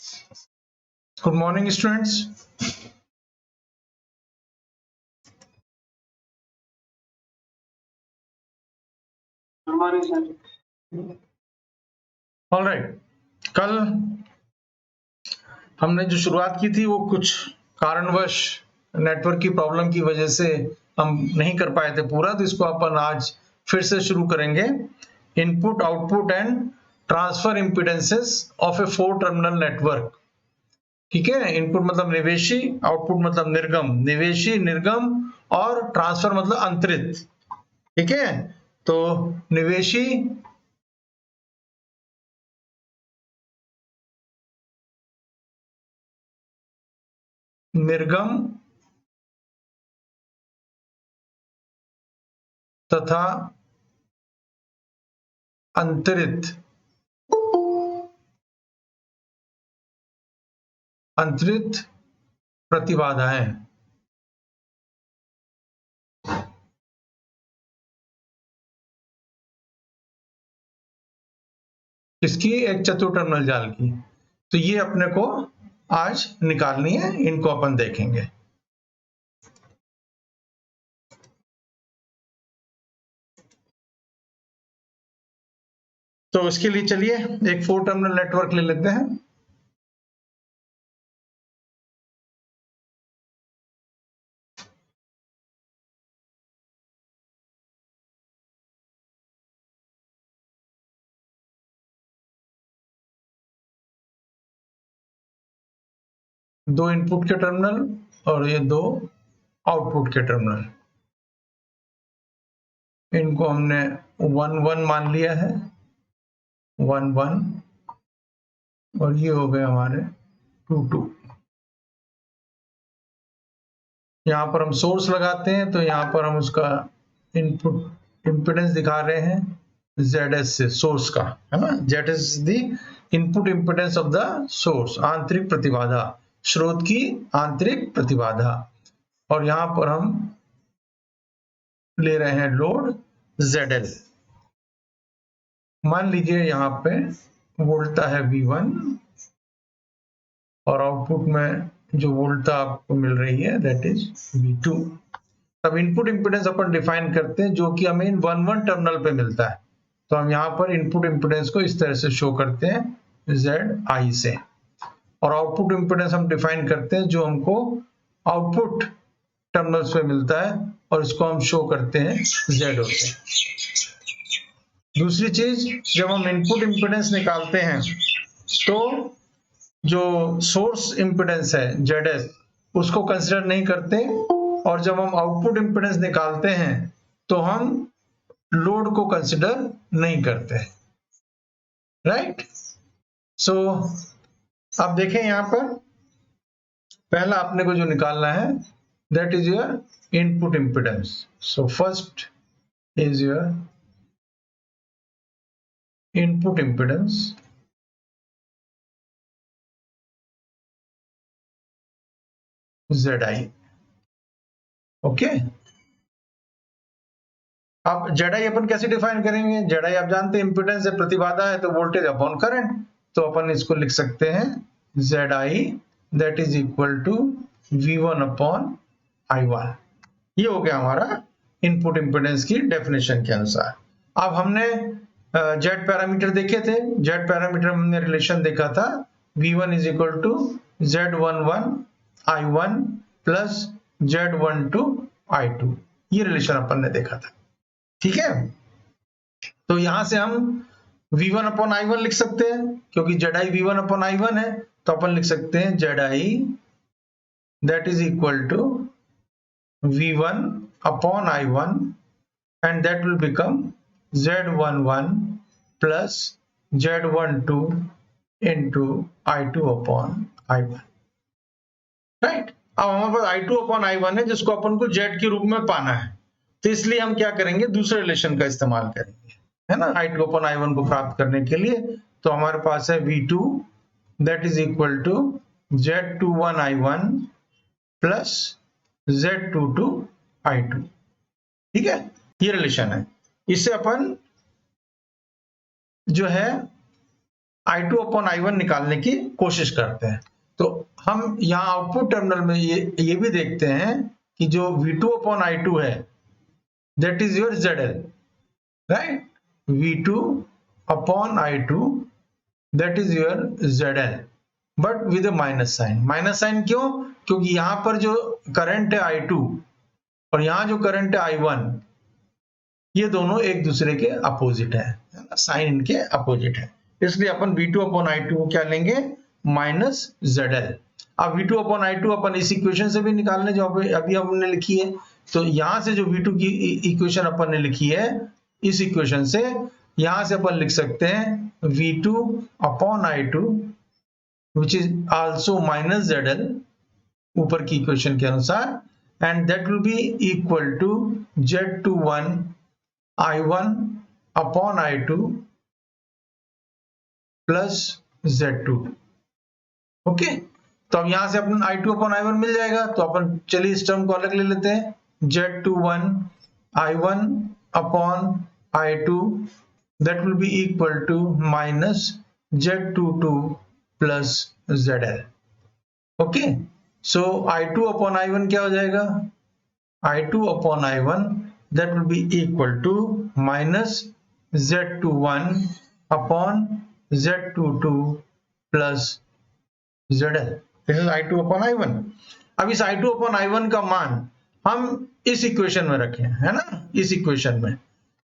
Good morning, students. Good morning, sir. All right. कल हमने जो शुरुआत की थी वो कुछ कारणवश नेटवर्क की प्रॉब्लम की वजह से हम नहीं कर पाए थे पूरा, तो इसको अपन आज फिर से शुरू करेंगे। Input, output and transfer impedances of A 4 terminal network. ठीक है, इनपुट मतलब निवेशी, आउटपुट मतलब निर्गम, निवेशी, निर्गम और ट्रांसफर मतलब अंतरित। ठीक है, तो निवेशी, निर्गम तथा अंतरित प्रतिबाधाएं। इसकी एक चतुर टर्मिनल जाल की, तो ये अपने को आज निकालनी है, इनको अपन देखेंगे। तो इसके लिए चलिए एक 4 टर्मिनल नेटवर्क ले लेते हैं। दो इनपुट के टर्मिनल और ये दो आउटपुट के टर्मिनल, इनको हमने 1 1 मान लिया है, 1 1, और ये हो गए हमारे 2 2। यहाँ पर हम सोर्स लगाते हैं, तो यहाँ पर हम उसका इनपुट इम्पीडेंस दिखा रहे हैं ZS से, सोर्स का, है ना। ZS is the input impedance of the source, आंतरिक प्रतिबाधा, स्रोत की आंतरिक प्रतिबाधा। और यहाँ पर हम ले रहे हैं लोड ZL। मान लीजिए यहाँ पे वोल्टता है V1 और आउटपुट में जो वोल्टता आपको मिल रही है दैट इज V2। तब इनपुट इम्पीडेंस अपन डिफाइन करते हैं जो कि हमें इन 1 1 टर्मिनल पे मिलता है, तो हम यहाँ पर इनपुट इम्पीडेंस को इस तरह से शो करते हैं ZI से, और आउटपुट इम्पीडेंस हम डिफाइन करते हैं जो हमको आउटपुट टर्मिनल्स पे मिलता है, और इसको हम शो करते हैं ZO से। दूसरी चीज, जब हम इनपुट इम्पीडेंस निकालते हैं तो जो सोर्स इम्पीडेंस है ZS उसको कंसिडर नहीं करते, और जब हम आउटपुट इम्पीडेंस निकालते हैं तो हम लोड को कंसिडर नहीं करते, राइट। सो अब देखें यहां पर पहला अपने को जो निकालना है that is your input impedance. So first is your input impedance ZI। Okay, अब ZI अपन कैसे डिफाइन करेंगे? ZI आप जानते हैं इम्पीडेंस है, प्रतिबाधा है, तो वोल्टेज अपॉन करंट, तो अपन इसको लिख सकते हैं ZI that is equal to V1 upon I1। ये हो गया हमारा इनपुट इम्पीडेंस की डेफिनेशन के अनुसार। अब हमने Z पैरामीटर देखे थे, Z पैरामीटर हमने रिलेशन देखा था V1 is equal to Z11 I1 plus Z12 I2, ये रिलेशन अपन ने देखा था। ठीक है, तो यहां से हम V1 अपॉन I1 लिख सकते हैं, क्योंकि ZI V1 अपॉन I1 है, तो अपन लिख सकते हैं ZI that is equal to V1 upon I1 and that will become Z11 plus Z12 into I2 upon I1, right. अब हमारे पास I2 upon I1 है जिसको अपन को Z के रूप में पाना है, तो इसलिए हम क्या करेंगे, दूसरे रिलेशन का इस्तेमाल करेंगे, है ना, I2 upon I1 को प्राप्त करने के लिए। तो हमारे पास है V2 that is equal to Z21 I1 plus Z22 I2। ठीक है, ये रिलेशन है। इससे अपन जो है I2 अपॉन I1 निकालने की कोशिश करते हैं। तो हम यहाँ आउटपुट टर्मिनल में ये भी देखते हैं कि जो V2 अपॉन I2 है that is your ZL, right? V2 upon I2 that is your ZL, but with a minus sign. Minus sign क्यों? क्योंकि यहाँ पर जो करंट है I2 और यहाँ जो करंट है I1, ये दोनों एक दूसरे के अपोजिट है ना, साइन इनके अपोजिट है, इसलिए अपन V2 अपॉन I2 को क्या लेंगे? Minus ZL। अब V2 अपॉन I2 अपन इस इक्वेशन से भी निकालने जो अभी हमने लिखी है, तो यहां से जो V2 की इक्वेशन अपन ने लिखी है, इस इक्वेशन से यहां से अपन लिख सकते हैं V2 upon I2 which is also minus ZL ऊपर की इक्वेशन के अनुसार, and that will be equal to Z21 I1 upon I2 plus Z22। Okay, तो अब यहां से अपन I2 अपॉन I1 मिल जाएगा, तो अपन चलिए इस टर्म को अलग ले लेते हैं। Z21 I1 upon I2 that will be equal to minus Z22 plus ZL। Okay, so I2 upon I1 क्या हो जाएगा? I2 upon I1 that will be equal to minus Z21 upon Z22 plus ZL। This is I2 upon I1। अब इस I2 upon I1 का मान हम इस equation में रखें, है ना, इस इक्वेशन में,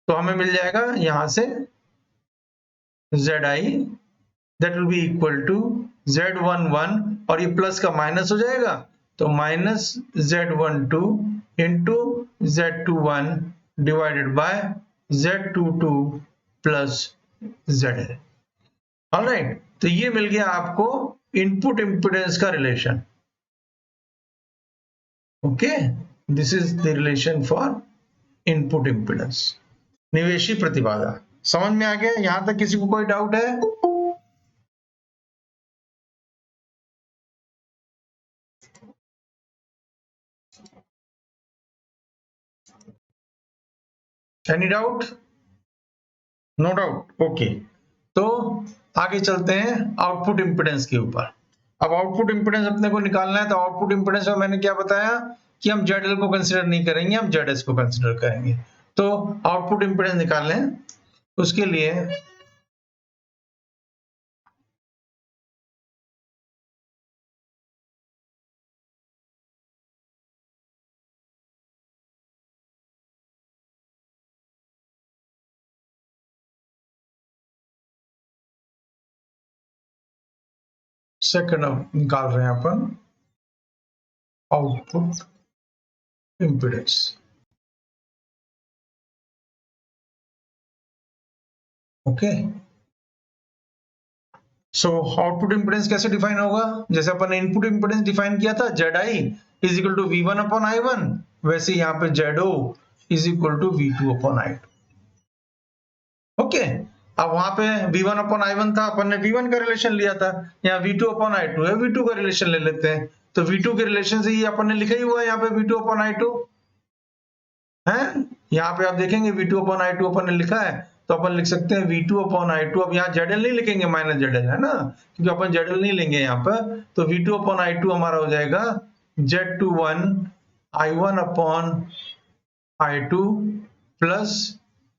तो हमें मिल जाएगा यहां से Zi that will be equal to Z11 और ये प्लस का माइनस हो जाएगा, तो minus Z12 into Z21 divided by Z22 plus ZL। Alright, तो ये मिल गया आपको इनपुट इंपिडेंस का relation. Okay, this is the relation for input impedance, निवेशी प्रतिबाधा। समझ में आ गया? यहां तक किसी को कोई डाउट है? Any doubt? No doubt. Okay, तो आगे चलते हैं आउटपुट इंपिडेंस के ऊपर। अब आउटपुट इंपिडेंस अपने को निकालना है, तो आउटपुट इंपिडेंस में मैंने क्या बताया कि हम ZL को कंसीडर नहीं करेंगे, हम ZS को कंसीडर करेंगे। तो आउटपुट इंपिडेंस निकालने हैं, उसके लिए सेकंड निकाल रहे हैं अपन output impedance. Okay, so output impedance कैसे डिफाइन होगा? जैसे अपन ने इनपुट इंपिडेंस डिफाइन किया था Zi is equal to V1 upon I1, वैसे यहाँ पे ZO is equal to V2 upon I2। Okay, अब वहां पे V1 अपॉन I1 था, अपन ने V1 का रिलेशन लिया था, यहाँ V2 अपॉन I2 है, V2 का रिलेशन ले लेते हैं। तो V2 के रिलेशन से ये अपन ने लिखा ही हुआ है यहाँ पे V2 अपॉन I2 है, यहाँ पे आप देखेंगे V2 अपॉन I2 अपन ने लिखा है, तो अपन लिख सकते हैं V2 अपॉन I2। अब यहाँ ZL नहीं लिखेंगे, माइनस ZL है ना, क्योंकि अपन ZL नहीं लेंगे यहाँ पर, तो V2 अपॉन I2 हमारा हो जाएगा Z21 I1 upon I2 plus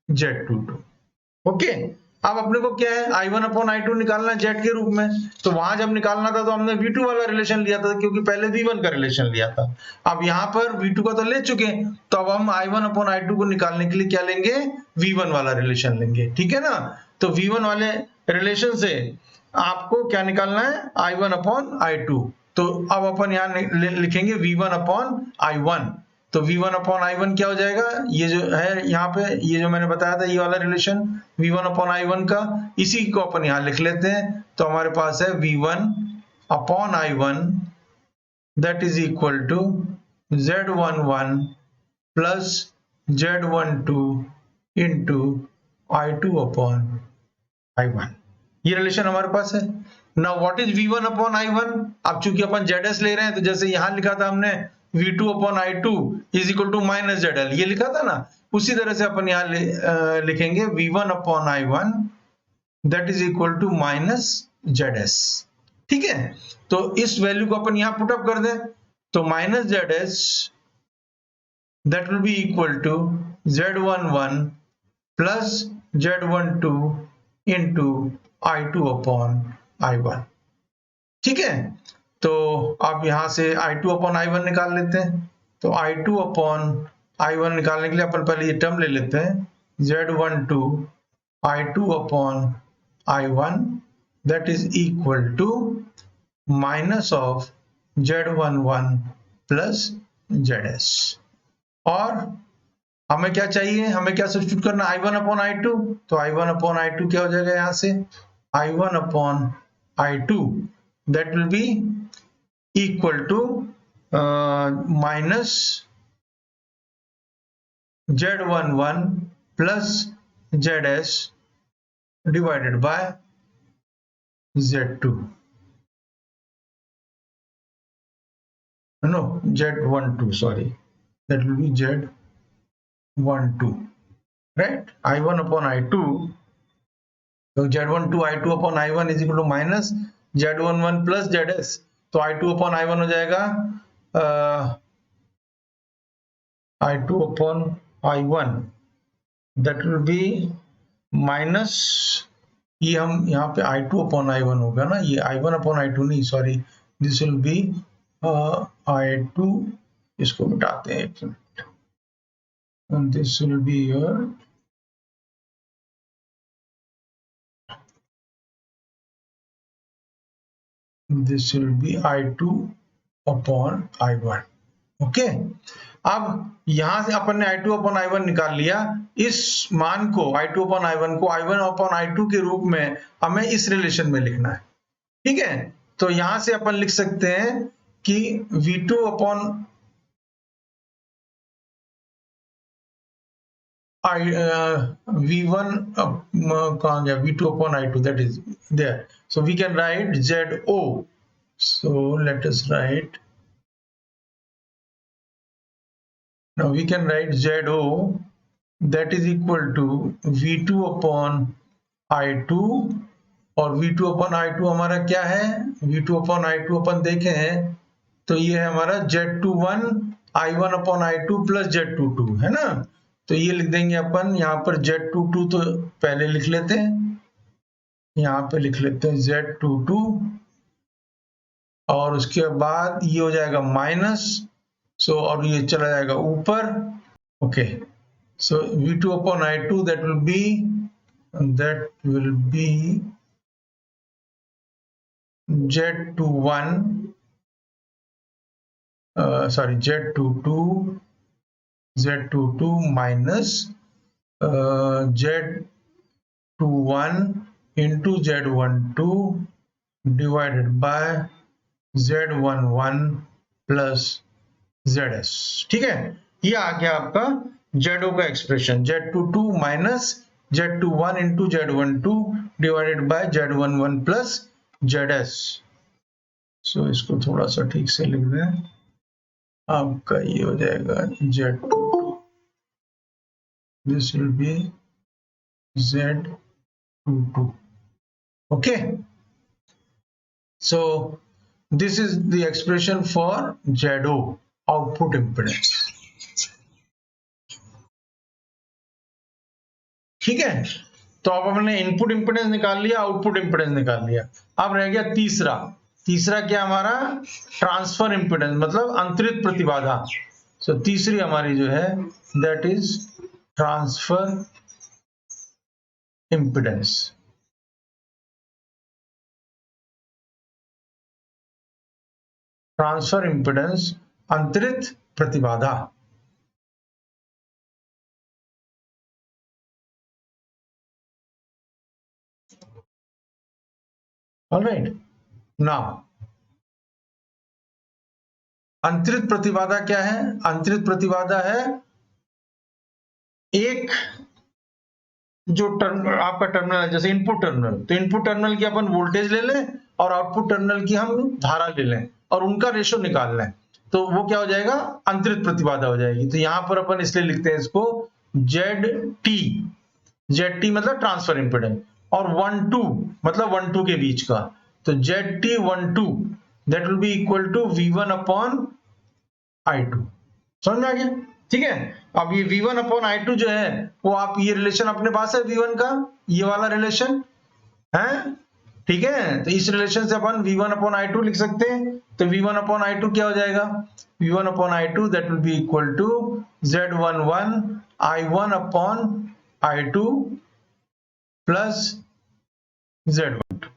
Z22। Okay, अब अपने को क्या है, I1 अपॉन I2 निकालना है Z के रूप में, तो वहां जब निकालना था तो हमने V2 वाला रिलेशन लिया था, क्योंकि पहले V1 का रिलेशन लिया था। अब यहाँ पर V2 का तो ले चुके हैं, तो अब हम I1 अपॉन I2 को निकालने के लिए क्या लेंगे? V1 वाला रिलेशन लेंगे, ठीक है ना। तो V1 वाले रिलेशन से आपको क्या निकालना है? I1 upon I2। तो अब अपन यहाँ लिखेंगे V1 अपॉन I1, तो V1 अपॉन I1 क्या हो जाएगा? ये जो है यहाँ पे, ये जो मैंने बताया था ये वाला रिलेशन V1 अपॉन I1 का, इसी को अपन यहाँ लिख लेते हैं। तो हमारे पास है V1 upon I1 that is equal to Z11 plus Z12 into I2 upon I1। ये रिलेशन हमारे पास है। Now what is V1 upon I1? अब चूंकि अपन ZS ले रहे हैं, तो जैसे यहां लिखा था हमने V2 upon I2 is equal to minus ZL, ये लिखा था ना, उसी तरह से अपन यहाँ लिखेंगे V1 upon I1 that is equal to minus ZS। ठीक है, तो इस वैल्यू को अपन यहां पुटअप कर दें, तो minus ZS that will be equal to Z11 plus Z12 into I2 upon I1। ठीक है, तो आप यहां से I2 upon I1 निकाल लेते हैं, तो I2 upon I1 निकालने के लिए अपन पहले ये टर्म ले लेते हैं, Z12 I2 upon I1 that is equal to minus of Z11 plus ZS। और हमें क्या चाहिए, हमें क्या सब्स्टिट्यूट करना, I1 अपॉन I2, तो I1 अपॉन I2 क्या हो जाएगा यहां से, I1 upon I2 that will be equal to minus Z11 plus ZS divided by Z2, no Z12, sorry, that will be Z12, right? I1 upon I2, so Z12 I2 upon I1 is equal to minus Z11 plus ZS, तो I2 upon I1 हो जाएगा I2 upon I1 that will be minus, ये हम यहाँ पे I2 upon I1 होगा ना, ये I1 upon I2 नहीं, sorry, this will be I2, इसको मिटाते हैं एक minute, and this will be your this will be I2 upon I1। Okay, अब यहां से अपन ने I2 upon I1 निकाल लिया, इस मान को I2 upon I1 को I1 upon I2 के रूप में हमें इस रिलेशन में लिखना है। ठीक है, तो यहां से अपन लिख सकते हैं कि V2 upon V1 कहाँ गया, V2 upon I2, that is there, so we can write ZO, so let us write, now we can write ZO that is equal to V2 upon I2, और V2 upon I2 हमारा क्या है, V2 upon I2 अपन देखे हैं तो ये है हमारा Z21 I1 upon I2 plus Z22 है ना, तो ये लिख देंगे अपन, यहाँ पर Z22 तो पहले लिख लेते हैं, यहाँ पे लिख लेते हैं Z22, और उसके बाद ये हो जाएगा माइनस, सो और ये चला जाएगा ऊपर। Okay, so V2 upon I2 that will be Z21 sorry Z22 minus Z21 into Z12 divided by Z11 plus ZS। ठीक है, ये आ गया आपका ZO का expression, Z22 minus Z21 into Z12 divided by Z11 plus ZS। सो इसको थोड़ा सा ठीक से लिख दें, आपका ये हो जाएगा Z22, this will be Z22। Okay, so this is the expression for ZO, output impedance। ठीक है, तो अब हमने इनपुट इंपेडेंस निकाल लिया, आउटपुट इंपेडेंस निकाल लिया, अब रह गया तीसरा क्या हमारा, ट्रांसफर इंपेडेंस, मतलब अंतरित प्रतिबाधा। सो तीसरी हमारी जो है that is transfer impedance. Transfer impedance, अंतरित प्रतिबाधा। ऑलराइट, नाउ अंतरित प्रतिबाधा क्या है, अंतरित प्रतिबाधा है एक जो आपका टर्मिनल है, जैसे इनपुट टर्मिनल, तो इनपुट टर्मिनल की अपन वोल्टेज ले लें और आउटपुट टर्मिनल की हम धारा ले लें और उनका रेशो निकाल लें, तो वो क्या हो जाएगा, अंतरित प्रतिबाधा हो जाएगी। तो यहां पर अपन इसलिए लिखते हैं इसको ZT मतलब ट्रांसफर इंपेडेंस, और 1-2 मतलब 1-2 के बीच का, तो ZT12 that will be equal to V1 upon I2। समझ में आ गया? ठीक है। अब ये V1 अपॉन I2 जो है वो आप, ये रिलेशन अपने पास है V1 का, ये वाला रिलेशन है, ठीक है। तो इस रिलेशन से अपन V1 अपॉन I2 लिख सकते हैं। तो V1 अपॉन I2 क्या हो जाएगा? V1 upon I2 that will be equal to Z11 I1 upon I2 plus Z12।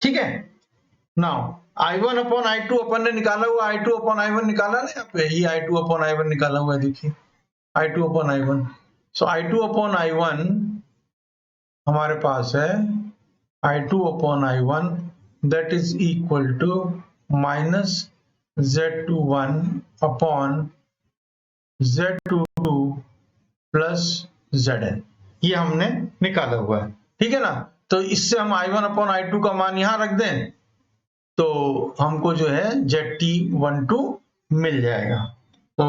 ठीक है। नाउ I1 अपॉन I2 अपन ने निकाला हुआ, I2 अपॉन I1 निकाला ना, यहाँ पे ये I2 अपॉन I1 निकाला हुआ है, देखिए I2 अपॉन I1। सो I2 अपॉन I1 हमारे पास है I2 upon I1 that is equal to minus Z21 upon Z22 plus ZN। ये हमने निकाला हुआ है, ठीक है ना। तो इससे हम I1 upon I2 का मान यहां रख दें तो हमको जो है ZT12 मिल जाएगा। तो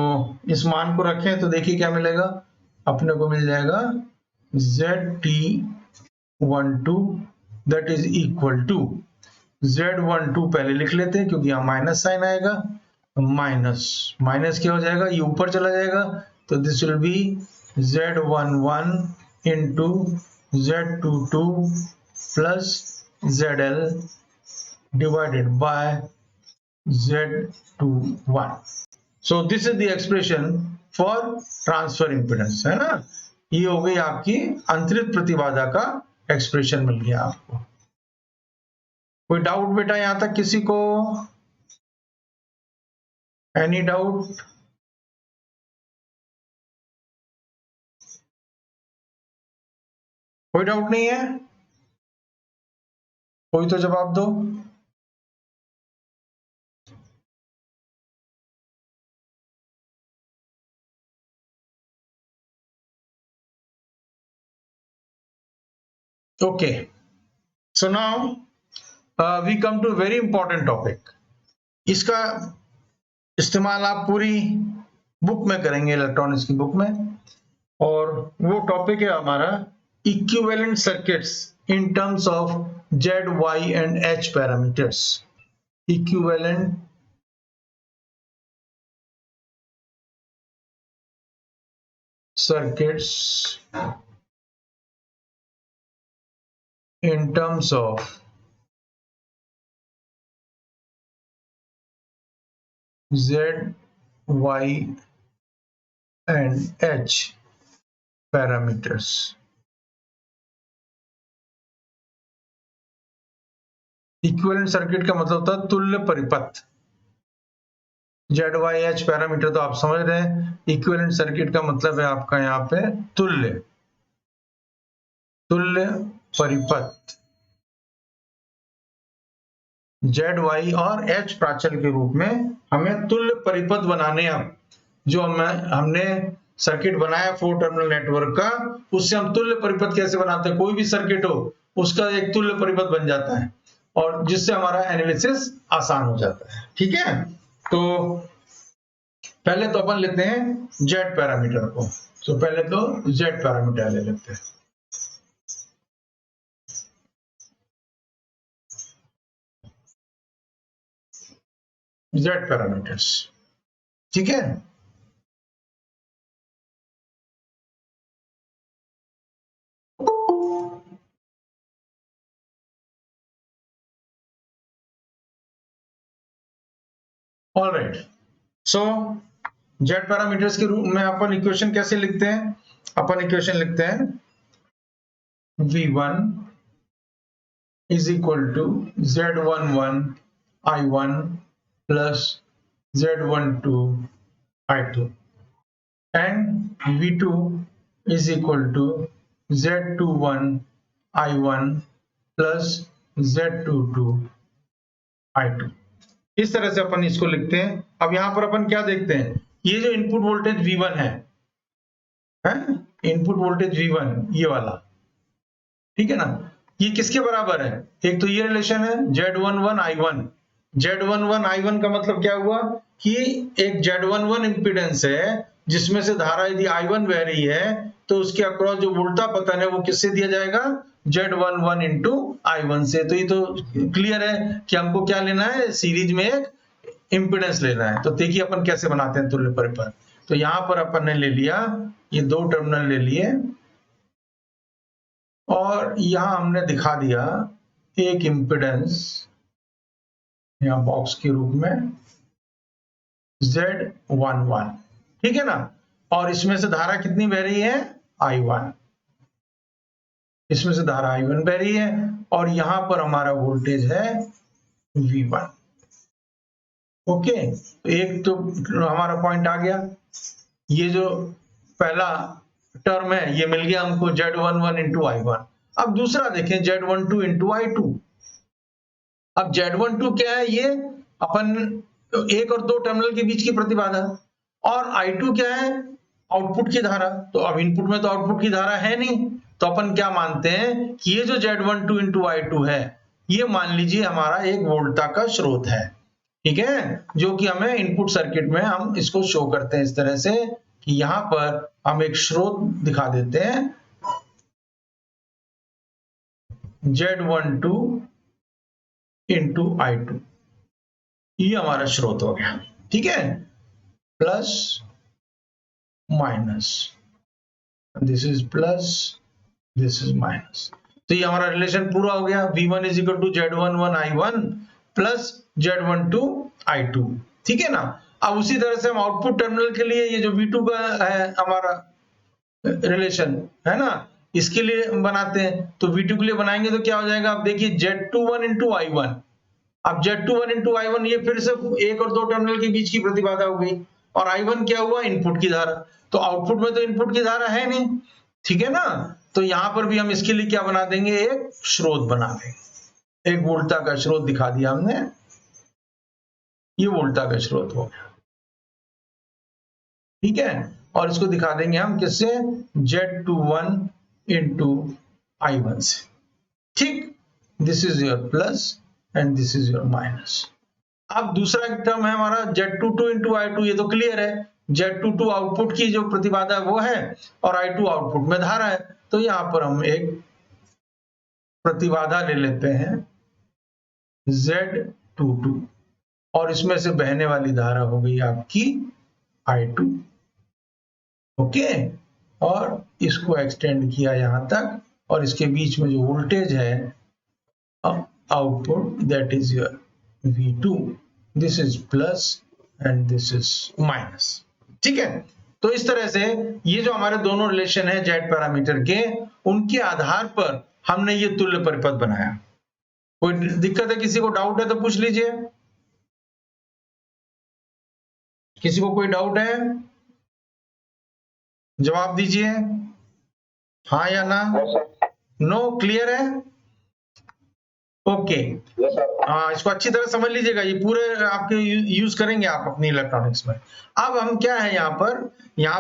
इस मान को रखें तो देखिए क्या मिलेगा, अपने को मिल जाएगा ZT12 that is equal to Z12 पहले लिख लेते हैं क्योंकि यहाँ माइनस साइन आएगा, माइनस माइनस क्या हो जाएगा, ये ऊपर चला जाएगा, तो this will be Z11 into Z22 plus ZL divided by Z21। So this is the expression for transfer impedance, है ना। ये हो गई आपकी अंतरित प्रतिबाधा का एक्सप्रेशन मिल गया आपको। कोई डाउट बेटा यहां तक किसी को? Any doubt? कोई डाउट नहीं है? कोई तो जवाब दो। Okay, so now we come to very important topic. इसका इस्तेमाल आप पूरी बुक में करेंगे, इलेक्ट्रॉनिक्स की बुक में, और वो टॉपिक है हमारा equivalent circuits in terms of Z, Y and H parameters. Equivalent circuits in terms of Z, Y and H parameters। Equivalent circuit का मतलब होता है तुल्य परिपथ। Z, Y, H पैरामीटर तो आप समझ रहे हैं, इक्विवेलेंट सर्किट का मतलब है आपका यहाँ पे तुल्य परिपथ। Z, Y और H प्राचल के रूप में हमें तुल्य परिपथ बनाने, अब जो हमने सर्किट बनाया 4 टर्मिनल नेटवर्क का, उससे हम तुल्य परिपथ कैसे बनाते हैं, कोई भी सर्किट हो उसका एक तुल्य परिपथ बन जाता है और जिससे हमारा एनालिसिस आसान हो जाता है। ठीक है, तो पहले तो अपन लेते हैं Z पैरामीटर को। तो पहले तो Z पैरामीटर ले लेते हैं। Z पैरामीटर्स, ठीक है। ऑलराइट, सो Z पैरामीटर्स के रूप में अपन इक्वेशन कैसे लिखते हैं? अपन इक्वेशन लिखते हैं V1 is equal to Z11 I1 plus Z12 I2 and V2 is equal to Z21 I1 plus Z22 I2। इस तरह से अपन इसको लिखते हैं। अब यहां पर अपन क्या देखते हैं, ये जो इनपुट वोल्टेज V1 है इनपुट वोल्टेज V1 ये वाला, ठीक है ना, ये किसके बराबर है? एक तो ये रिलेशन है Z11 I1। Z11 I1 का मतलब क्या हुआ कि एक Z11 इंपीडेंस है जिसमें से धारा यदि I1 बह रही है तो उसके अक्रॉस जो उल्टा पतन है वो किससे दिया जाएगा, Z11 इंटू I1 से। तो ये तो क्लियर है कि हमको क्या लेना है, सीरीज में एक इंपिडेंस लेना है। तो देखिए अपन कैसे बनाते हैं तुल्य परिपथ। तो यहां पर अपन ने ले लिया ये दो टर्मिनल ले लिए और यहां हमने दिखा दिया एक इंपिडेंस यहां बॉक्स के रूप में Z11, ठीक है ना। और इसमें से धारा कितनी बह रही है, I1, इसमें से धारा I1 बह रही है और यहां पर हमारा वोल्टेज है V1। ओके, तो एक तो हमारा पॉइंट आ गया, ये जो पहला टर्म है ये मिल गया हमको Z11 इंटू I1। अब दूसरा देखें Z12 इंटू I2। अब Z12 क्या है, ये अपन एक और दो टर्मिनल के बीच की प्रतिबाधा, और I2 क्या है, आउटपुट की धारा। तो अब इनपुट में तो आउटपुट की धारा है नहीं, तो अपन क्या मानते हैं कि ये जो Z12 इंटू I2 है ये मान लीजिए हमारा एक वोल्टता का स्रोत है, ठीक है, जो कि हमें इनपुट सर्किट में हम इसको शो करते हैं इस तरह से कि यहां पर हम एक स्रोत दिखा देते हैं Z12 इंटू I2, ये हमारा स्रोत हो गया, ठीक है, plus minus, this is plus, this is minus. तो ये हमारा रिलेशन पूरा हो गया, V1 is equal to Z11 I1 plus Z12 I2, ठीक है ना। अब उसी तरह से हम आउटपुट टर्मिनल के लिए ये जो V2 का है हमारा रिलेशन है ना, इसके लिए बनाते हैं। तो V2 के लिए बनाएंगे तो क्या हो जाएगा, अब देखिए Z21 इंटू I1। अब Z21 इंटू I1 ये फिर से एक और दो टर्मिनल के बीच की प्रतिबाधा हो गई, और I1 क्या हुआ, इनपुट की धारा। तो आउटपुट में तो इनपुट की धारा है नहीं, ठीक है ना। तो यहां पर भी हम इसके लिए क्या बना देंगे, एक स्रोत बना देंगे, एक वोल्टता का स्रोत दिखा दिया हमने, ये वोल्टता का स्रोत हो गया, ठीक है। और इसको दिखा देंगे हम किससे, Z21 इंटू I1 से, ठीक। This is your plus and this is your minus. अब दूसरा टर्म है हमारा Z22 इंटू I2, ये तो क्लियर है, Z22 आउटपुट की जो प्रतिबाधा वो है और I2 आउटपुट में धारा है। तो यहां पर हम एक प्रतिबाधा ले लेते हैं Z22 और इसमें से बहने वाली धारा हो गई आपकी I2, ओके। और इसको एक्सटेंड किया यहां तक, और इसके बीच में जो वोल्टेज है output, that is your V2, this is plus and this is minus, ठीक है। तो इस तरह से ये जो हमारे दोनों रिलेशन है जेड पैरामीटर के, उनके आधार पर हमने ये तुल्य परिपथ बनाया। कोई दिक्कत है, किसी को डाउट है तो पूछ लीजिए, किसी को कोई डाउट है जवाब दीजिए, हाँ या ना, नो, क्लियर है, ओके। हाँ, इसको अच्छी तरह समझ लीजिएगा, ये पूरे आपके यूज करेंगे आप अपनी इलेक्ट्रॉनिक्स में। अब हम क्या है यहाँ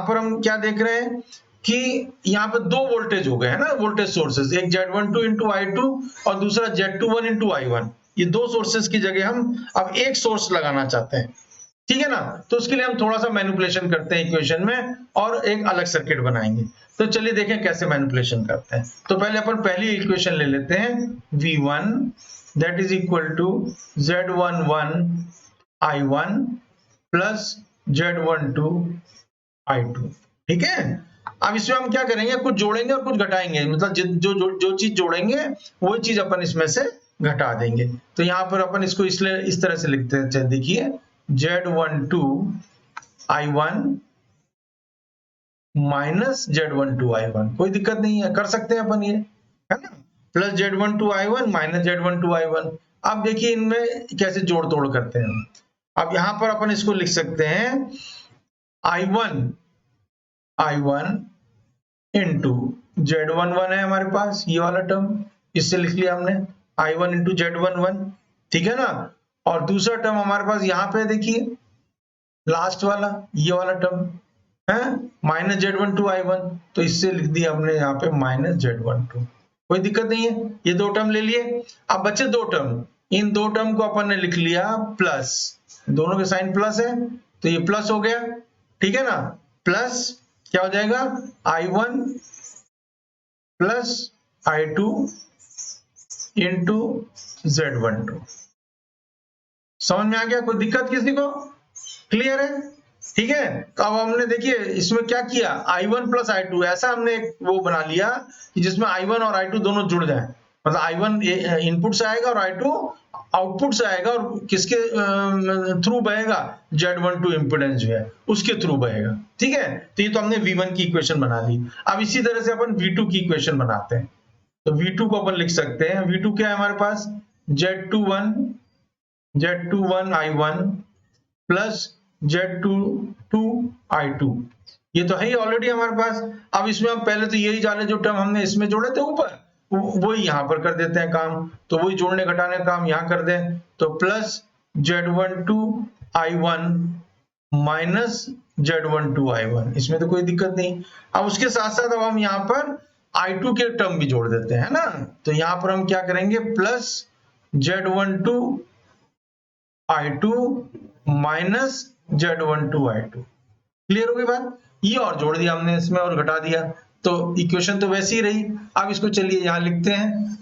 पर हम क्या देख रहे हैं कि यहाँ पर दो वोल्टेज हो गए है ना, वोल्टेज सोर्सेज, एक Z12 इंटू I2 और दूसरा Z21 इंटू I1। ये दो सोर्सेज की जगह हम अब एक सोर्स लगाना चाहते हैं, ठीक है ना। तो उसके लिए हम थोड़ा सा मैनिपुलेशन करते हैं इक्वेशन में और एक अलग सर्किट बनाएंगे। तो चलिए देखें कैसे मैनिपुलेशन करते हैं। तो पहले अपन पहली इक्वेशन ले लेते हैं, V1 that is equal to Z11 I1 plus Z12 I2, ठीक है। अब इसमें हम क्या करेंगे, कुछ जोड़ेंगे और कुछ घटाएंगे, मतलब जो चीज जोड़ेंगे वही चीज अपन इसमें से घटा देंगे। तो यहाँ पर अपन इसको इसलिए इस तरह से लिखते हैं, देखिए Z12 I1 minus Z12 I1, कोई दिक्कत नहीं है, कर सकते हैं अपन ये, है ना, plus Z12 I1 minus Z12 I1। अब देखिए इनमें कैसे जोड़ तोड़ करते हैं हम। अब यहां पर अपन इसको लिख सकते हैं I1 इंटू Z11 है हमारे पास, ये वाला टर्म, इससे लिख लिया हमने I1 इंटू Z11, ठीक है ना। और दूसरा टर्म हमारे पास यहाँ पे देखिए लास्ट वाला, ये वाला टर्म है माइनस Z12 I1, तो इससे लिख दिया हमने यहाँ पे माइनस Z12, कोई दिक्कत नहीं है, ये दो टर्म ले लिए। अब बचे दो टर्म, इन दो टर्म को अपन ने लिख लिया प्लस, दोनों के साइन प्लस है तो ये प्लस हो गया, ठीक है ना। प्लस क्या हो जाएगा I1 plus I2 into Z12। समझ में आ गया? कोई दिक्कत किसी को? क्लियर है? ठीक है। तो अब हमने देखिए इसमें क्या किया, I1 प्लस I2 ऐसा हमने एक वो बना लिया कि जिसमें I1 और I2 दोनों जुड़ जाए, मतलब I1 इनपुट से आएगा और I2 आउटपुट से आएगा, और किसके थ्रू बहेगा, Z12 इम्पिडेंस जो है उसके थ्रू बहेगा। ठीक है, तो ये तो हमने V1 की इक्वेशन बना ली। अब इसी तरह से अपन V2 की इक्वेशन बनाते हैं। तो V2 को अपन लिख सकते हैं, V2 क्या है हमारे पास, Z21 I1 plus Z22 I2, ये तो है ही ऑलरेडी हमारे पास। अब इसमें हम पहले तो यही जाने जो टर्म हमने इसमें जोड़े थे ऊपर, वही यहां पर कर देते हैं काम, तो वही जोड़ने घटाने का काम यहां कर दें, तो plus Z12 I1 minus Z12 I1, इसमें तो कोई दिक्कत नहीं। अब उसके साथ साथ अब हम यहाँ पर I2 के टर्म भी जोड़ देते हैं ना, तो यहाँ पर हम क्या करेंगे, plus Z12 I2 minus Z12 I2। Clear हो गई बात? ये और जोड़ दिया हमने इसमें और घटा दिया, तो इक्वेशन तो वैसी ही रही। अब इसको चलिए यहां लिखते हैं,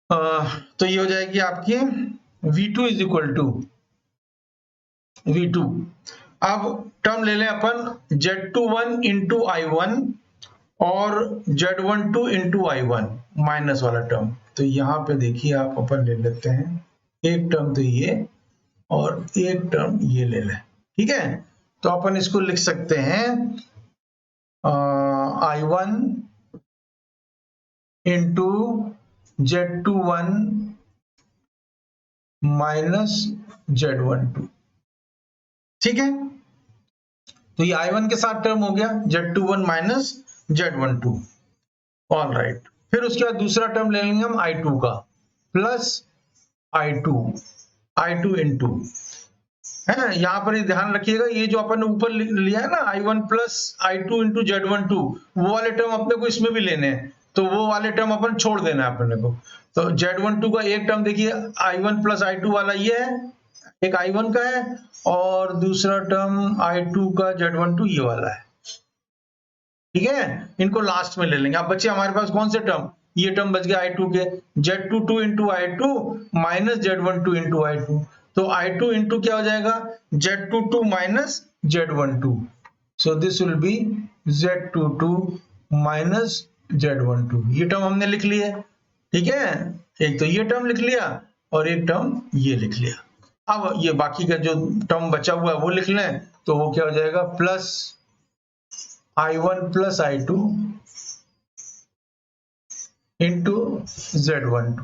तो ये हो जाएगी आपकी V2 is equal to V2। अब टर्म ले लें अपन Z21 इंटू I1 और Z12 इंटू I1 माइनस वाला टर्म। तो यहाँ पे देखिए आप अपन ले लेते हैं, एक टर्म तो ये और एक टर्म ये ले लें। ठीक है, तो अपन इसको लिख सकते हैं I1 into Z21 minus Z12। ठीक है, तो ये I1 के साथ टर्म हो गया, Z21 minus Z12। All right, फिर उसके बाद दूसरा टर्म ले लेंगे हम I2 का, प्लस I2 इंटू, है ना, यहाँ पर ध्यान रखिएगा ये जो अपन ने ऊपर लिया है ना I1 plus I2 into Z12, वो वाले टर्म अपने को इसमें भी लेने हैं, तो वो वाले टर्म अपन छोड़ देना है अपने को। तो Z12 का एक टर्म देखिए I1 प्लस I2 वाला ये है, एक I1 का है, और दूसरा टर्म I2 का Z12 ये वाला है। ठीक है, इनको लास्ट में ले लेंगे। अब बच्चे हमारे पास कौन से टर्म, ये टर्म बच गया I2 के, Z22 into I2 minus Z12 into I2, तो I2 इंटू क्या हो जाएगा, Z22 minus Z12, so this will be Z22 minus Z12। ये टर्म हमने लिख लिए। ठीक है, एक तो ये टर्म लिख लिया और एक टर्म ये लिख लिया। अब ये बाकी का जो टर्म बचा हुआ है वो लिख लें, तो वो क्या हो जाएगा, plus I1 plus I2 into Z12।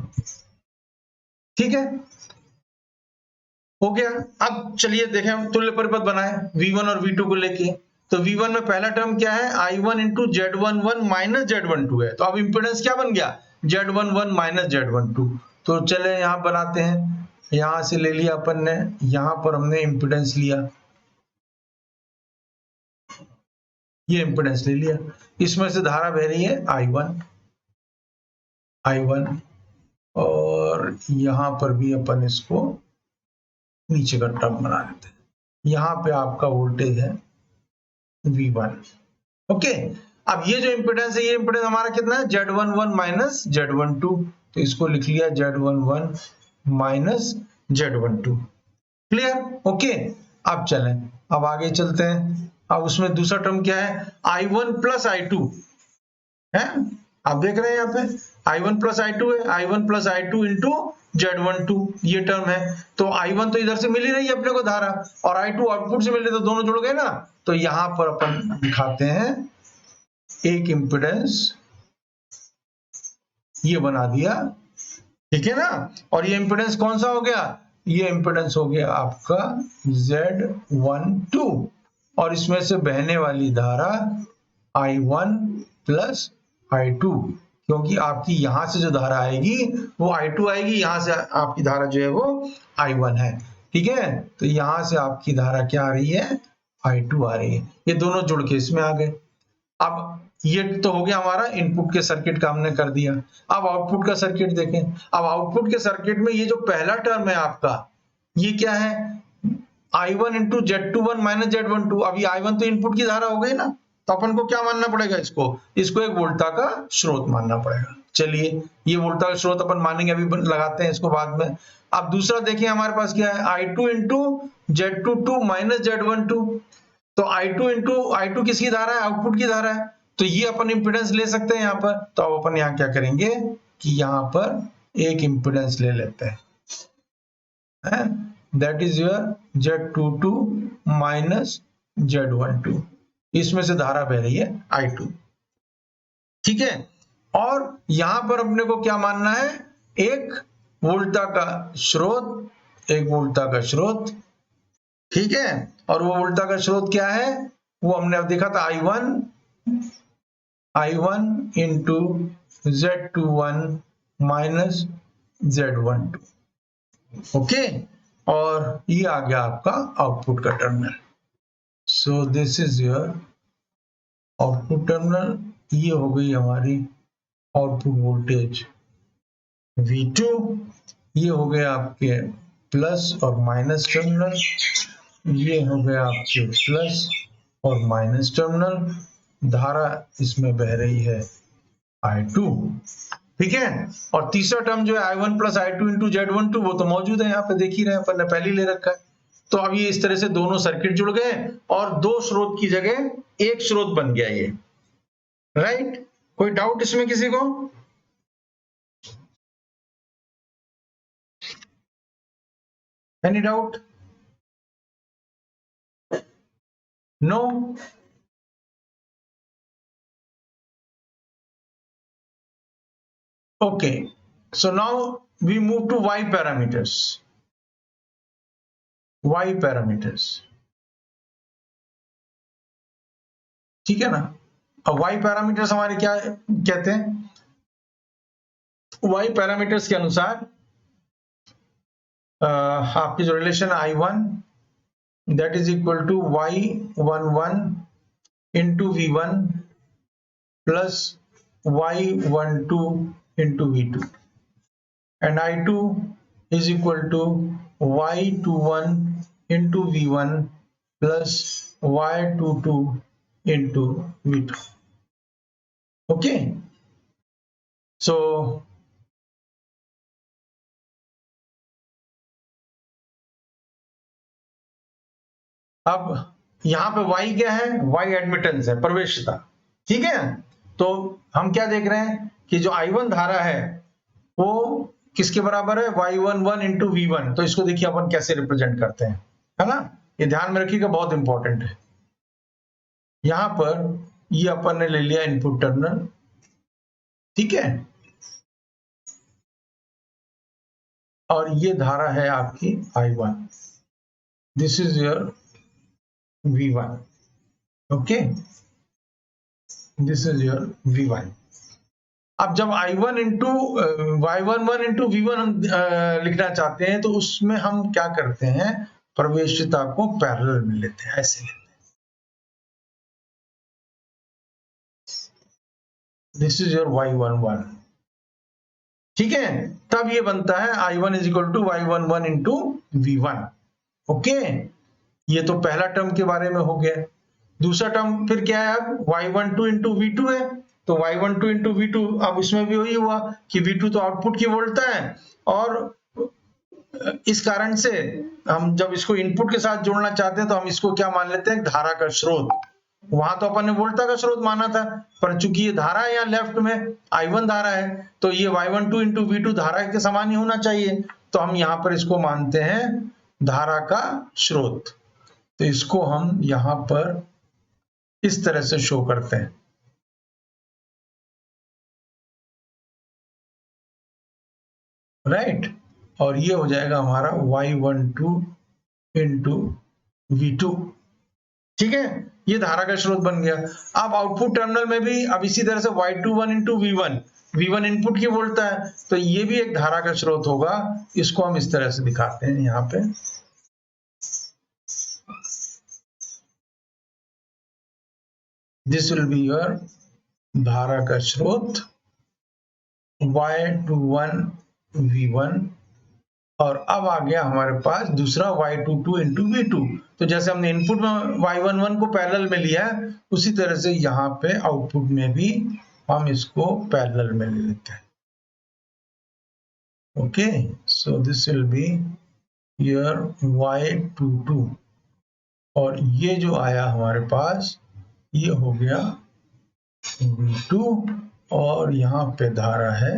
ठीक है, हो गया। अब चलिए देखें हम तुल्य परिपथ बनाए V1 और V2 को लेके। तो V1 में पहला टर्म क्या है, I1 into Z11 minus Z12 है, तो अब इंपेडेंस क्या बन गया, Z11 माइनस Z12। तो चले यहां बनाते हैं, यहां से ले लिया अपन ने, यहां पर हमने इंपेडेंस लिया, ये इंपेडेंस ले लिया, इसमें से धारा बह रही है I1, और यहां पर भी अपन इसको नीचे का टर्म बना लेते हैं, यहां पे आपका वोल्टेज है V1। ओके, अब ये जो इंपेडेंस है, ये इंपेडेंस हमारा कितना है, Z11 माइनस Z12, तो इसको लिख लिया Z11 minus Z12। Clear? Okay, अब चलें, अब आगे चलते हैं। अब उसमें दूसरा टर्म क्या है, I1 प्लस I2 है, आप देख रहे हैं यहाँ पे I1 प्लस I2 है, I1 plus I2 into Z12 ये टर्म है। तो I1 तो इधर से मिल ही रही है अपने को धारा, और I2 आउटपुट से मिल रही, तो दोनों जुड़ गए ना। तो यहां पर अपन दिखाते हैं एक इंपेडेंस ये बना दिया, ठीक है ना, और ये इंपेडेंस कौन सा हो गया, ये इंपेडेंस हो गया आपका Z12, और इसमें से बहने वाली धारा I1 प्लस I2, क्योंकि आपकी यहां से जो धारा आएगी वो I2 आएगी, यहां से आपकी धारा जो है वो I1 है। ठीक है, तो यहां से आपकी धारा क्या आ रही है, I2 आ रही है, ये दोनों जुड़ के इसमें आ गए। अब ये तो हो गया हमारा इनपुट के सर्किट का हमने कर दिया। अब आउटपुट का सर्किट देखें। अब आउटपुट के सर्किट में ये जो पहला टर्म है आपका, ये क्या है, I1 into Z21 minus Z12। अभी I1 तो इनपुट की धारा हो गई ना, तो अपन को क्या मानना पड़ेगा, इसको एक वोल्टा का स्रोत मानना पड़ेगा। चलिए ये वोल्टा का स्रोत अपन मानेंगे, अभी लगाते हैं इसको बाद में। अब दूसरा देखिए हमारे पास क्या है, I2 into Z22 minus Z12। तो I2 किसकी धारा है, आउटपुट की धारा है, तो ये अपन इंपिडेंस ले सकते हैं यहाँ पर। तो अब अपन यहाँ क्या करेंगे कि यहाँ पर एक इंपिडेंस ले लेते हैं, that is your Z22 minus Z12। इसमें से धारा बह रही है I2, ठीक है। और यहां पर अपने को क्या मानना है, एक वोल्टा का स्रोत, एक वोल्टा का स्रोत, ठीक है। और वो वोल्टा का स्रोत क्या है, वो हमने अब देखा था I1 into Z21 minus Z12, okay. और ये आ गया आपका आउटपुट का terminal. So this is your output terminal. ये हो गई हमारी आउटपुट वोल्टेज V2। ये हो गया आपके प्लस और माइनस टर्मिनल, ये हो गया आपके प्लस और माइनस टर्मिनल। धारा इसमें बह रही है I2, ठीक है। और तीसरा टर्म जो है I1 plus I2 into Z12, वो तो मौजूद है यहाँ पे, देख ही रहे हैं अपन ने पहले ही ले रखा है। तो अब ये इस तरह से दोनों सर्किट जुड़ गए और दो स्रोत की जगह एक स्रोत बन गया ये, राइट। कोई डाउट इसमें किसी को? Any doubt? No? Okay, so now we move to y parameters. Y parameters, ठीक है ना। अब y पैरामीटर्स हमारे क्या कहते हैं, y पैरामीटर्स के अनुसार आपकी जो relation I1 that is equal to y11 into V1 plus y12 into V2 and I2 is equal to y21 into V1 plus y22 into V2. Okay, so अब यहां पे y क्या है, y एडमिटेंस है, प्रवेशिता, ठीक है। तो हम क्या देख रहे हैं कि जो I1 धारा है वो किसके बराबर है, y11 इंटू V1। तो इसको देखिए अपन कैसे रिप्रेजेंट करते हैं, है ना। ये ध्यान में रखिएगा, बहुत इंपॉर्टेंट है। यहां पर ये अपन ने ले लिया इनपुट टर्मिनल, ठीक है। और ये धारा है आपकी I1, this is your V1, okay, this is your V1। अब जब I1 into y11 into V1 हम लिखना चाहते हैं तो उसमें हम क्या करते हैं, प्रवेशिता को पैरेलल में लेते हैं, ऐसे लेते हैं। दिस इज योर y11, ठीक है। तब ये बनता है I1 is equal to y11 into V1, okay. ये तो पहला टर्म के बारे में हो गया। दूसरा टर्म फिर क्या है, अब y12 इंटू V2 है, तो y12 इंटू V2, अब इसमें भी वही हुआ कि V2 तो आउटपुट की वोल्टता है, और इस कारण से हम जब इसको इनपुट के साथ जोड़ना चाहते हैं तो हम इसको क्या मान लेते हैं, धारा का स्रोत। वहां तो अपन ने वोल्टा का स्रोत माना था, पर चूंकि ये धारा है यहाँ लेफ्ट में I1 धारा है, तो ये y12 इंटू V2 धारा के समान ही होना चाहिए। तो हम यहाँ पर इसको मानते हैं धारा का स्रोत। तो इसको हम यहाँ पर इस तरह से शो करते हैं, राइट। और ये हो जाएगा हमारा y12 इंटू V2, ठीक है। ये धारा का स्रोत बन गया। अब आउटपुट टर्मिनल में भी अब इसी तरह से y21 इंटू V1 इनपुट की वोल्टता है, तो ये भी एक धारा का स्रोत होगा। इसको हम इस तरह से दिखाते हैं यहाँ पे, दिस विल बी योर धारा का स्रोत y21 V1 और अब आ गया हमारे पास दूसरा y22 इंटू V2। तो जैसे हमने इनपुट में y11 को पैरेलल में लिया है, उसी तरह से यहाँ पे आउटपुट में भी हम इसको पैरेलल में ले लेते हैं। Okay, so this will be your y22 और ये जो आया हमारे पास ये हो गया V2 और यहाँ पे धारा है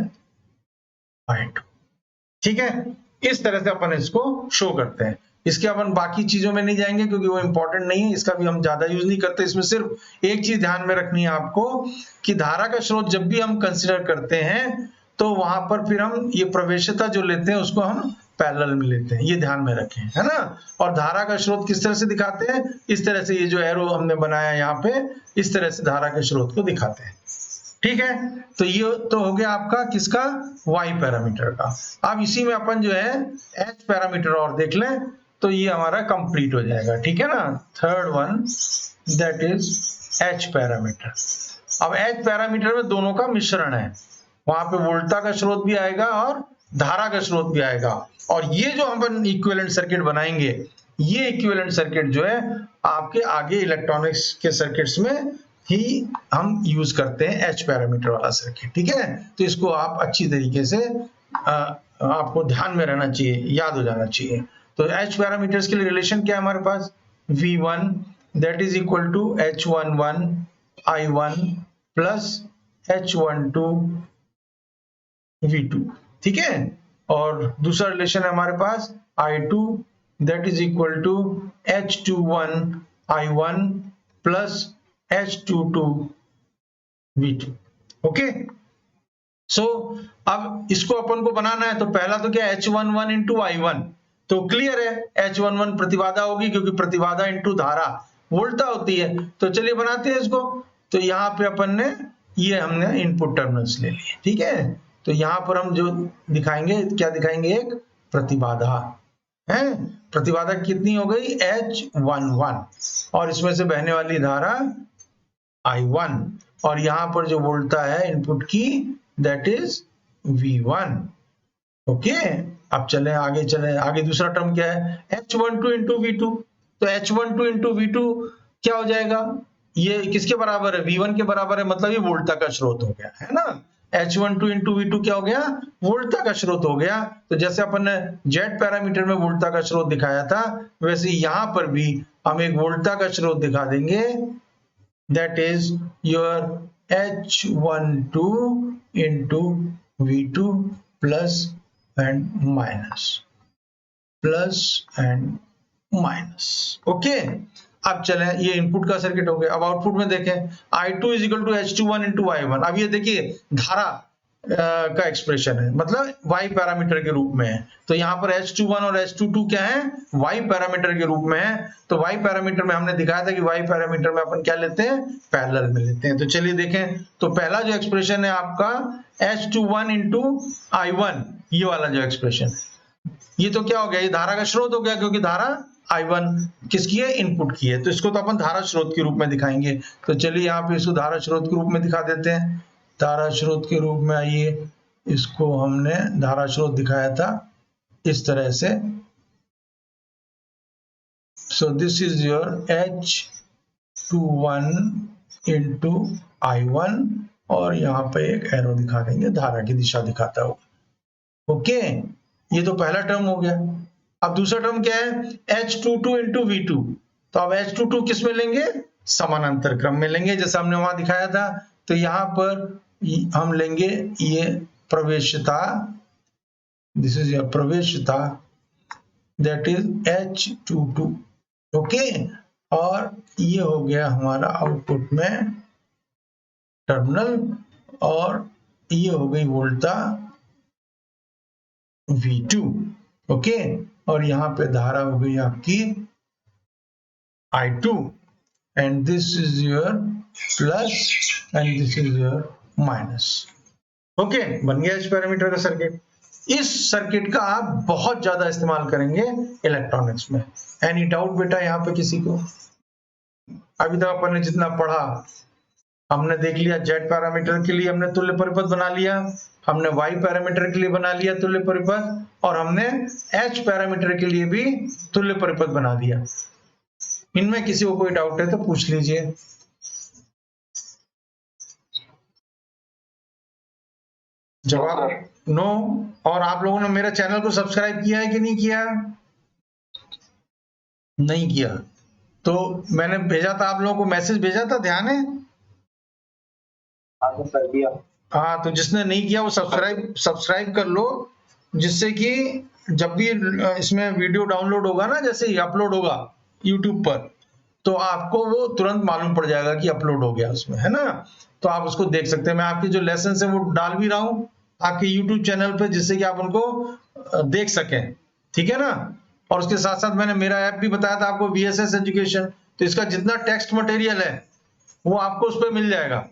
I2। ठीक है, इस तरह से अपन इसको शो करते हैं। इसके अपन बाकी चीजों में नहीं जाएंगे क्योंकि वो इंपॉर्टेंट नहीं है, इसका भी हम ज्यादा यूज नहीं करते। इसमें सिर्फ एक चीज ध्यान में रखनी है आपको कि धारा का स्रोत जब भी हम कंसिडर करते हैं तो वहां पर फिर हम ये प्रवेश्यता जो लेते हैं उसको हम पैरेलल में लेते हैं, ये ध्यान में रखें, है ना। और धारा का स्रोत किस तरह से दिखाते हैं, इस तरह से, ये जो एरो हमने बनाया यहाँ पे, इस तरह से धारा के स्रोत को दिखाते हैं। ठीक है, तो ये तो हो गया आपका किसका, y पैरामीटर का। अब इसी में अपन जो है h पैरामीटर और देख लें तो ये हमारा कंप्लीट हो जाएगा। ठीक है ना, third one that is h parameter. अब h पैरामीटर में दोनों का मिश्रण है, वहां पे वोल्टता का स्रोत भी आएगा और धारा का स्रोत भी आएगा। और ये जो हम इक्विवेलेंट सर्किट बनाएंगे, ये इक्विवेलेंट सर्किट जो है आपके आगे इलेक्ट्रॉनिक्स के सर्किट्स में ही हम यूज करते हैं एच पैरामीटर वाला सर्किट। ठीक है, तो इसको आप अच्छी तरीके से आपको ध्यान में रहना चाहिए, याद हो जाना चाहिए। तो एच पैरामीटर्स के लिए रिलेशन क्या है हमारे पास, V1 that is equal to H11 I1 plus H12 V2। ठीक है, और दूसरा रिलेशन है हमारे पास I2 that is equal to H21 I1 plus H22 V2। Okay, so अब इसको अपन को बनाना है तो पहला तो क्या, H11 इंटू I1, तो क्लियर है H11 प्रतिबाधा होगी क्योंकि प्रतिबाधा इंटू धारा वोल्टता होती है। तो चलिए बनाते हैं इसको। तो यहाँ पे अपन ने ये हमने इनपुट टर्मिनल्स ले लिए। ठीक है, तो यहाँ पर हम जो दिखाएंगे, क्या दिखाएंगे, एक प्रतिबाधा है। प्रतिबाधा कितनी हो गई, H11, और इसमें से बहने वाली धारा I1, और यहां पर जो वोल्टता है इनपुट की दैट इज V1। ओके, अब चले आगे दूसरा टर्म क्या है, H12 इंटू V2। तो H12 इंटू V2 क्या हो जाएगा, ये किसके बराबर है, V1 के बराबर है, मतलब ये वोल्टता का स्रोत हो गया, है ना। H12 इंटू V2 क्या हो गया, वोल्टता का स्रोत हो गया। तो जैसे अपन ने जेड पैरामीटर में वोल्टता का स्रोत दिखाया था, वैसे यहां पर भी हम एक वोल्टता का स्रोत दिखा देंगे, that is your H12 into V2 plus and minus, plus and minus। Okay, अब चलें, ये इनपुट का सर्किट हो गया। अब आउटपुट में देखें, I2 is equal to H21 into I1। अब ये देखिए धारा का एक्सप्रेशन है, मतलब y पैरामीटर के रूप में है। तो यहाँ पर H21 और H22 क्या है, y पैरामीटर के रूप में है। तो y पैरामीटर में हमने दिखाया था कि y पैरामीटर में अपन क्या लेते हैं, पैरेलल में लेते हैं। तो चलिए देखें, तो पहला जो एक्सप्रेशन है आपका H21 इंटू I1, ये वाला जो एक्सप्रेशन है, ये तो क्या हो गया, ये धारा का स्रोत हो गया क्योंकि धारा I1 किसकी है, इनपुट की है। तो इसको तो अपन धारा स्रोत के रूप में दिखाएंगे। तो चलिए यहाँ पे इसको धारा स्रोत के रूप में दिखा देते हैं। धारा स्रोत के रूप में आइए, इसको हमने धारा स्रोत दिखाया था इस तरह से। So this is your H21 into I1, और यहाँ पे एक एरो दिखा देंगे, धारा की दिशा दिखाता हुआ। ओके, ये तो पहला टर्म हो गया। अब दूसरा टर्म क्या है, H22 इंटू V2। तो अब H22 किस में लेंगे, समानांतर क्रम में लेंगे, जैसा हमने वहां दिखाया था। तो यहाँ पर हम लेंगे ये प्रवेश्यता, दिस इज योर प्रवेश्यता दैट इज H22। ओके, और ये हो गया हमारा आउटपुट में टर्मिनल, और ये हो गई वोल्टता V2। ओके, और यहाँ पे धारा हो गई आपकी I2, and this is your plus and this is your minus. Okay, बन गया एच पैरामीटर का सर्किट। इस सर्किट का आप बहुत ज्यादा इस्तेमाल करेंगे इलेक्ट्रॉनिक्स में। एनी डाउट बेटा यहाँ पे किसी को? अभी तक अपन ने जितना पढ़ा हमने देख लिया z पैरामीटर के लिए हमने तुल्य परिपथ बना लिया, हमने y पैरामीटर के लिए बना लिया तुल्य परिपथ, और हमने h पैरामीटर के लिए भी तुल्य परिपथ बना दिया। इनमें किसी को कोई डाउट है तो पूछ लीजिए। जवाब नो। और आप लोगों ने मेरे चैनल को सब्सक्राइब किया है कि नहीं किया? नहीं किया तो मैंने भेजा था, आप लोगों को मैसेज भेजा था, ध्यान है? हाँ, तो जिसने नहीं किया वो सब्सक्राइब कर लो, जिससे कि जब भी इसमें वीडियो डाउनलोड होगा ना, जैसे ही अपलोड होगा यूट्यूब पर, तो आपको वो तुरंत मालूम पड़ जाएगा कि अपलोड हो गया उसमें, है ना? तो आप उसको देख सकते हैं। मैं आपके जो लेसन है वो डाल भी रहा हूँ आपके यूट्यूब चैनल पे, जिससे कि आप उनको देख सकें, ठीक है ना? और उसके साथ साथ मैंने मेरा ऐप भी बताया था आपको, VSS एजुकेशन, तो इसका जितना टेक्स्ट मटेरियल है वो आपको उस पर मिल जाएगा,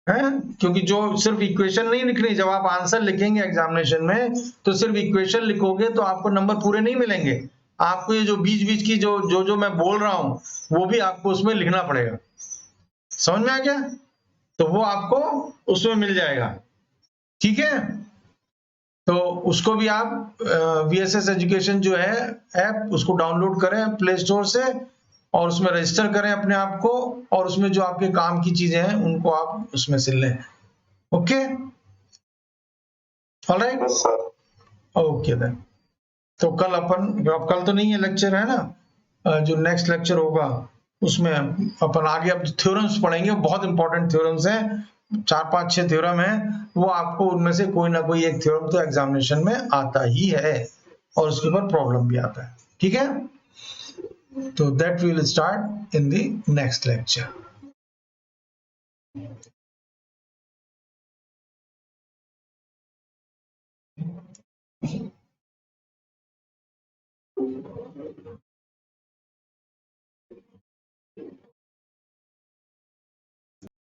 है? क्योंकि जो सिर्फ इक्वेशन नहीं लिखनी, जब आप आंसर लिखेंगे एग्जामिनेशन में तो सिर्फ इक्वेशन लिखोगे तो आपको नंबर पूरे नहीं मिलेंगे। आपको ये जो बीच बीच की जो मैं बोल रहा हूं वो भी आपको उसमें लिखना पड़ेगा। समझ में आ गया? तो वो आपको उसमें मिल जाएगा, ठीक है? तो उसको भी आप VSS एजुकेशन जो है ऐप, उसको डाउनलोड करें प्ले स्टोर से और उसमें रजिस्टर करें अपने आप को, और उसमें जो आपके काम की चीजें हैं उनको आप उसमें से लें। Okay, alright, okay then. तो कल अब कल तो नहीं है लेक्चर, है ना? जो नेक्स्ट लेक्चर होगा उसमें अपन आगे अब थ्योरम्स पढ़ेंगे, बहुत इंपॉर्टेंट थ्योरम्स हैं, 4-5-6 थ्योरम है, वो आपको उनमें से कोई ना कोई एक थ्योरम तो एग्जामिनेशन में आता ही है और उसके ऊपर प्रॉब्लम भी आता है, ठीक है? तो that will start in the next lecture.